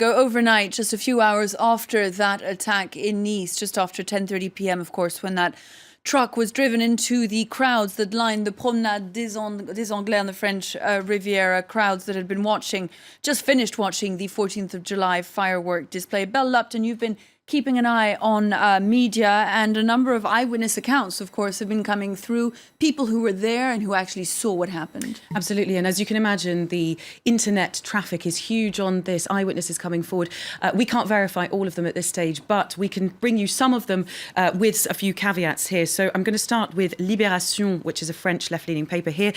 ago, overnight, just a few hours after that attack in Nice, just after 10:30 p.m., of course, when that truck was driven into the crowds that lined the Promenade des Anglais on the French Riviera, crowds that had been just finished watching the 14th of July firework display. Belle, Lupton, you've been keeping an eye on media, and a number of eyewitness accounts, of course, have been coming through, people who were there and who actually saw what happened. Absolutely, and as you can imagine, the internet traffic is huge on this. Eyewitnesses coming forward. We can't verify all of them at this stage, but we can bring you some of them with a few caveats here. So I'm going to start with Libération, which is a French left-leaning paper here.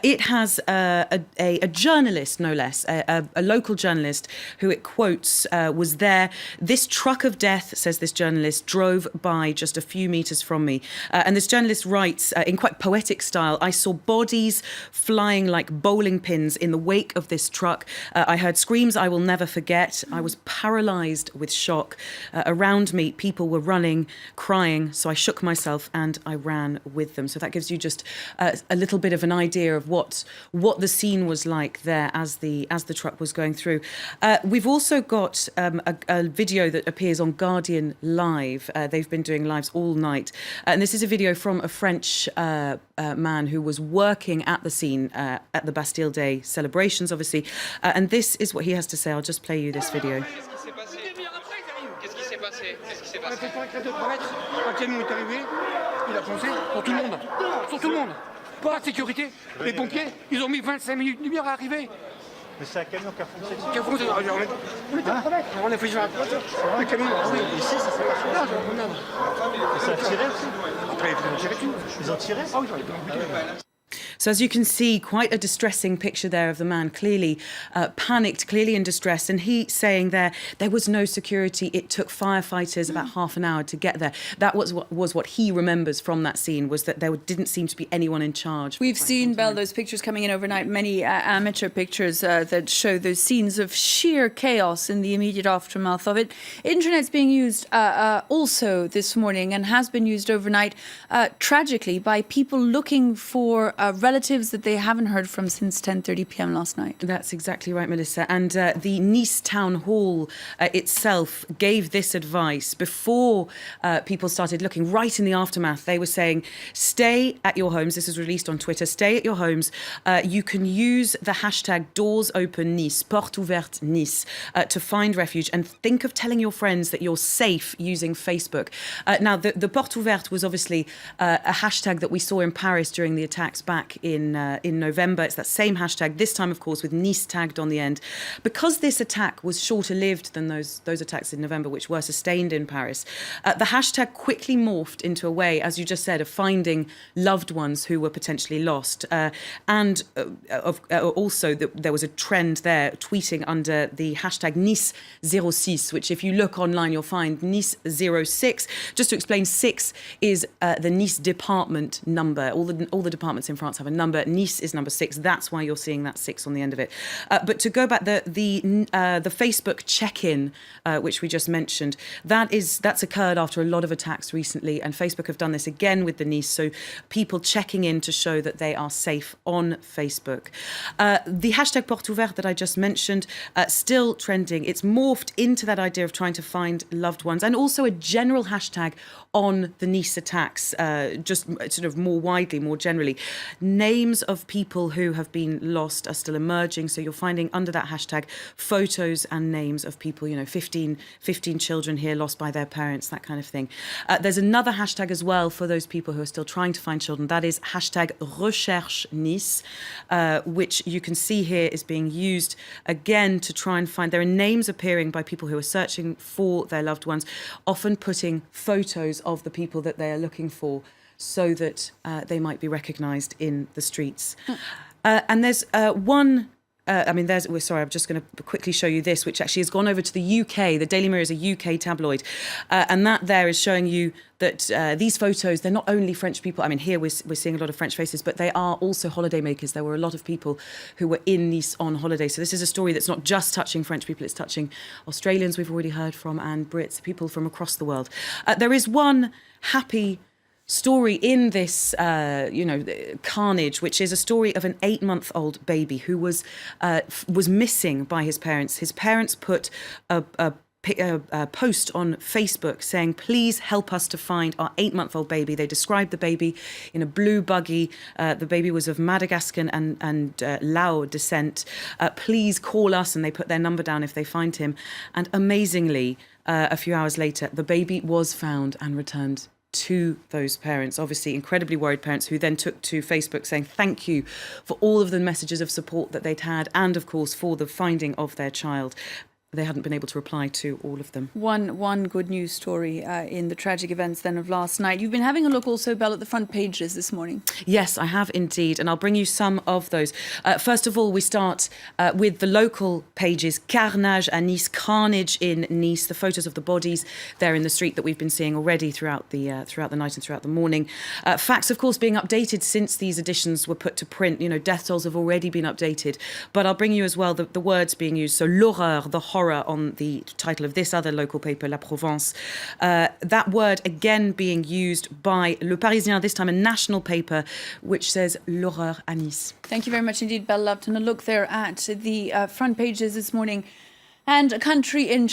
It has a journalist, no less, a local journalist who it quotes was there. This truck of death, says this journalist, drove by just a few meters from me. And this journalist writes in quite poetic style, I saw bodies flying like bowling pins in the wake of this truck. I heard screams I will never forget. I was paralyzed with shock. Around me, people were running, crying. So I shook myself and I ran with them. So that gives you just a little bit of an idea of what the scene was like there as the truck was going through. We've also got a video that appears on Guardian Live. They've been doing lives all night. And this is a video from a French man who was working at the scene at the Bastille Day celebrations, obviously. And this is what he has to say. I'll just play you this video. Un camion est arrivé, il a foncé pour tout le monde, sur tout le monde. Pas de sécurité. Les pompiers, ils ont mis 25 minutes de lumière à arriver. Mais c'est un camion qui a foncé dessus. Qui a foncé. On a fait sur la voiture. Le camion, oui. Ici, ça s'est passé. Là, ça a tiré aussi. Après, ils ont tiré tout. Ils ont tiré. Ah oui, j'en ai pas envie. So as you can see, quite a distressing picture there of the man, clearly panicked, clearly in distress. And he saying there was no security. It took firefighters about half an hour to get there. That was what he remembers from that scene, was that there didn't seem to be anyone in charge. We've seen, Belle, those pictures coming in overnight, many amateur pictures that show those scenes of sheer chaos in the immediate aftermath of it. Internet's being used also this morning and has been used overnight, tragically, by people looking for relatives that they haven't heard from since 10:30 p.m. last night. That's exactly right, Melissa. And the Nice town hall itself gave this advice before people started looking. Right in the aftermath, they were saying, stay at your homes. This is released on Twitter. Stay at your homes. You can use the hashtag Doors Open Nice, Porte Ouverte Nice, to find refuge, and think of telling your friends that you're safe using Facebook. Now, the Porte Ouverte was obviously a hashtag that we saw in Paris during the attacks back in November. It's that same hashtag, this time, of course, with Nice tagged on the end. Because this attack was shorter lived than those attacks in November, which were sustained in Paris, the hashtag quickly morphed into a way, as you just said, of finding loved ones who were potentially lost. And also there was a trend there, tweeting under the hashtag Nice 06, which if you look online, you'll find Nice 06. Just to explain, 6 is the Nice department number. All the departments in France have a number. Nice is number 6. That's why you're seeing that 6 on the end of it. But to go back, the Facebook check-in, which we just mentioned, that's occurred after a lot of attacks recently, and Facebook have done this again with the Nice. So people checking in to show that they are safe on Facebook. The hashtag Porte Ouverte that I just mentioned, still trending. It's morphed into that idea of trying to find loved ones, and also a general hashtag on the Nice attacks, just sort of more widely, more generally. Names of people who have been lost are still emerging. So you're finding under that hashtag photos and names of people, 15 children here lost by their parents, that kind of thing. There's another hashtag as well for those people who are still trying to find children. That is hashtag Recherche Nice, which you can see here is being used again to try and find. There are names appearing by people who are searching for their loved ones, often putting photos of the people that they are looking for, so that they might be recognised in the streets. And there's one... sorry, I'm just going to quickly show you this, which actually has gone over to the UK. The Daily Mirror is a UK tabloid. And that there is showing you that these photos, they're not only French people. I mean, here we're seeing a lot of French faces, but they are also holidaymakers. There were a lot of people who were in Nice on holiday. So this is a story that's not just touching French people, it's touching Australians we've already heard from, and Brits, people from across the world. There is one happy story in this, carnage, which is a story of an 8-month-old baby who was missing by his parents. His parents put a post on Facebook saying, please help us to find our 8-month-old baby. They described the baby in a blue buggy. The baby was of Madagascan and Lao descent. Please call us, and they put their number down if they find him. And amazingly, a few hours later, the baby was found and returned to those parents, obviously incredibly worried parents, who then took to Facebook saying thank you for all of the messages of support that they'd had, and of course for the finding of their child. They hadn't been able to reply to all of them. One good news story in the tragic events then of last night. You've been having a look also, Belle, at the front pages this morning. Yes, I have indeed, and I'll bring you some of those. First of all, we start with the local pages. Carnage à Nice, carnage in Nice. The photos of the bodies there in the street that we've been seeing already throughout the night and throughout the morning. Facts, of course, being updated since these editions were put to print. You know, death tolls have already been updated. But I'll bring you as well the words being used. So l'horreur, the horror, on the title of this other local paper, La Provence. That word again being used by Le Parisien, this time a national paper, which says l'horreur à Nice. Thank you very much indeed, Belle Lupton. A look there at the front pages this morning. And a country in